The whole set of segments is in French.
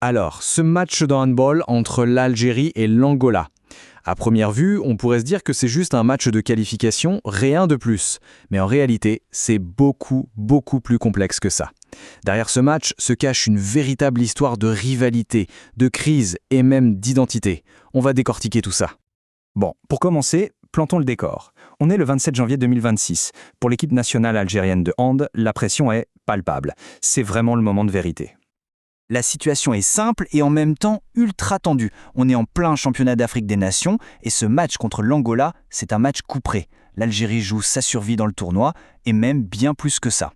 Alors, ce match de handball entre l'Algérie et l'Angola. À première vue, on pourrait se dire que c'est juste un match de qualification, rien de plus. Mais en réalité, c'est beaucoup, beaucoup plus complexe que ça. Derrière ce match se cache une véritable histoire de rivalité, de crise et même d'identité. On va décortiquer tout ça. Bon, pour commencer, plantons le décor. On est le 27 janvier 2026. Pour l'équipe nationale algérienne de hand, la pression est palpable. C'est vraiment le moment de vérité. La situation est simple et en même temps ultra tendue. On est en plein championnat d'Afrique des Nations et ce match contre l'Angola, c'est un match couperé. L'Algérie joue sa survie dans le tournoi et même bien plus que ça.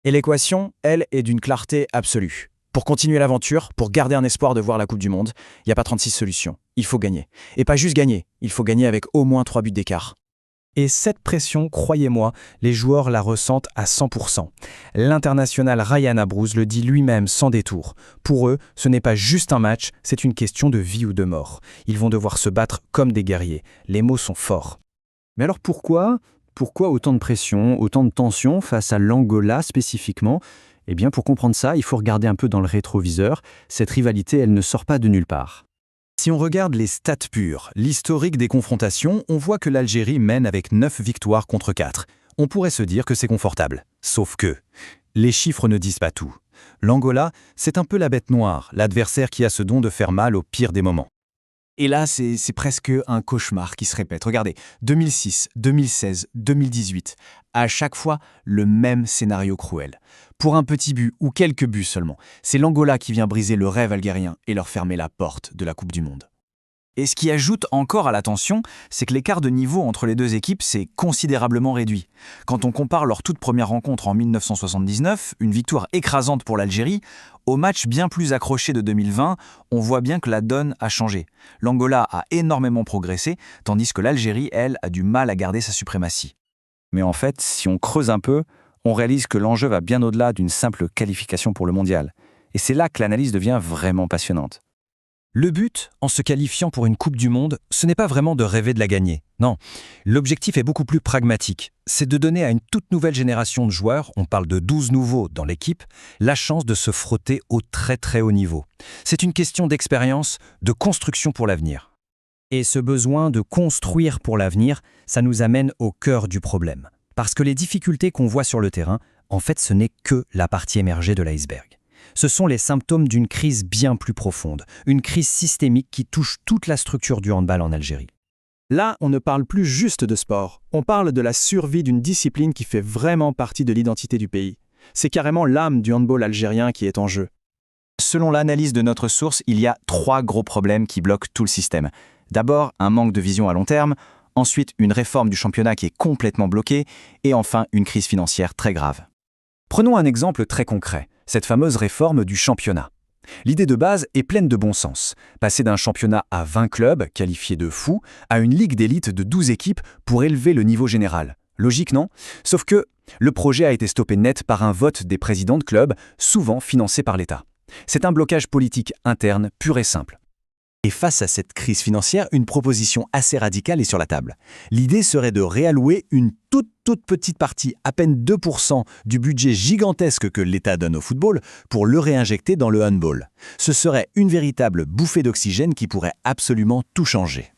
Et l'équation, elle, est d'une clarté absolue. Pour continuer l'aventure, pour garder un espoir de voir la Coupe du Monde, il n'y a pas 36 solutions. Il faut gagner. Et pas juste gagner, il faut gagner avec au moins 3 buts d'écart. Et cette pression, croyez-moi, les joueurs la ressentent à 100%. L'international Ryan Abruz le dit lui-même sans détour. Pour eux, ce n'est pas juste un match, c'est une question de vie ou de mort. Ils vont devoir se battre comme des guerriers. Les mots sont forts. Mais alors pourquoi autant de pression, autant de tension face à l'Angola spécifiquement ? Eh bien pour comprendre ça, il faut regarder un peu dans le rétroviseur. Cette rivalité, elle ne sort pas de nulle part. Si on regarde les stats pures, l'historique des confrontations, on voit que l'Algérie mène avec 9 victoires contre 4. On pourrait se dire que c'est confortable. Sauf que les chiffres ne disent pas tout. L'Angola, c'est un peu la bête noire, l'adversaire qui a ce don de faire mal au pire des moments. Et là, c'est presque un cauchemar qui se répète. Regardez, 2006, 2016, 2018, à chaque fois, le même scénario cruel. Pour un petit but ou quelques buts seulement, c'est l'Angola qui vient briser le rêve algérien et leur fermer la porte de la Coupe du Monde. Et ce qui ajoute encore à la tension, c'est que l'écart de niveau entre les deux équipes s'est considérablement réduit. Quand on compare leur toute première rencontre en 1979, une victoire écrasante pour l'Algérie, au match bien plus accroché de 2020, on voit bien que la donne a changé. L'Angola a énormément progressé, tandis que l'Algérie, elle, a du mal à garder sa suprématie. Mais en fait, si on creuse un peu, on réalise que l'enjeu va bien au-delà d'une simple qualification pour le mondial. Et c'est là que l'analyse devient vraiment passionnante. Le but, en se qualifiant pour une Coupe du Monde, ce n'est pas vraiment de rêver de la gagner. Non, l'objectif est beaucoup plus pragmatique. C'est de donner à une toute nouvelle génération de joueurs, on parle de 12 nouveaux dans l'équipe, la chance de se frotter au très très haut niveau. C'est une question d'expérience, de construction pour l'avenir. Et ce besoin de construire pour l'avenir, ça nous amène au cœur du problème. Parce que les difficultés qu'on voit sur le terrain, en fait, ce n'est que la partie émergée de l'iceberg. Ce sont les symptômes d'une crise bien plus profonde, une crise systémique qui touche toute la structure du handball en Algérie. Là, on ne parle plus juste de sport, on parle de la survie d'une discipline qui fait vraiment partie de l'identité du pays. C'est carrément l'âme du handball algérien qui est en jeu. Selon l'analyse de notre source, il y a 3 gros problèmes qui bloquent tout le système. D'abord, un manque de vision à long terme, ensuite une réforme du championnat qui est complètement bloquée, et enfin une crise financière très grave. Prenons un exemple très concret, cette fameuse réforme du championnat. L'idée de base est pleine de bon sens. Passer d'un championnat à 20 clubs, qualifiés de fous, à une ligue d'élite de 12 équipes pour élever le niveau général. Logique, non ? Sauf que le projet a été stoppé net par un vote des présidents de clubs, souvent financés par l'État. C'est un blocage politique interne pur et simple. Et face à cette crise financière, une proposition assez radicale est sur la table. L'idée serait de réallouer une toute petite partie, à peine 2% du budget gigantesque que l'État donne au football, pour le réinjecter dans le handball. Ce serait une véritable bouffée d'oxygène qui pourrait absolument tout changer.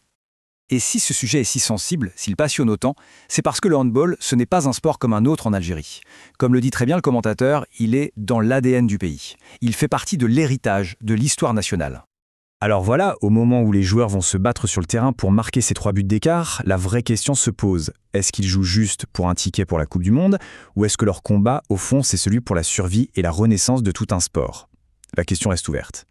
Et si ce sujet est si sensible, s'il passionne autant, c'est parce que le handball, ce n'est pas un sport comme un autre en Algérie. Comme le dit très bien le commentateur, il est dans l'ADN du pays. Il fait partie de l'héritage, de l'histoire nationale. Alors voilà, au moment où les joueurs vont se battre sur le terrain pour marquer ces 3 buts d'écart, la vraie question se pose. Est-ce qu'ils jouent juste pour un ticket pour la Coupe du Monde, ou est-ce que leur combat, au fond, c'est celui pour la survie et la renaissance de tout un sport ? La question reste ouverte.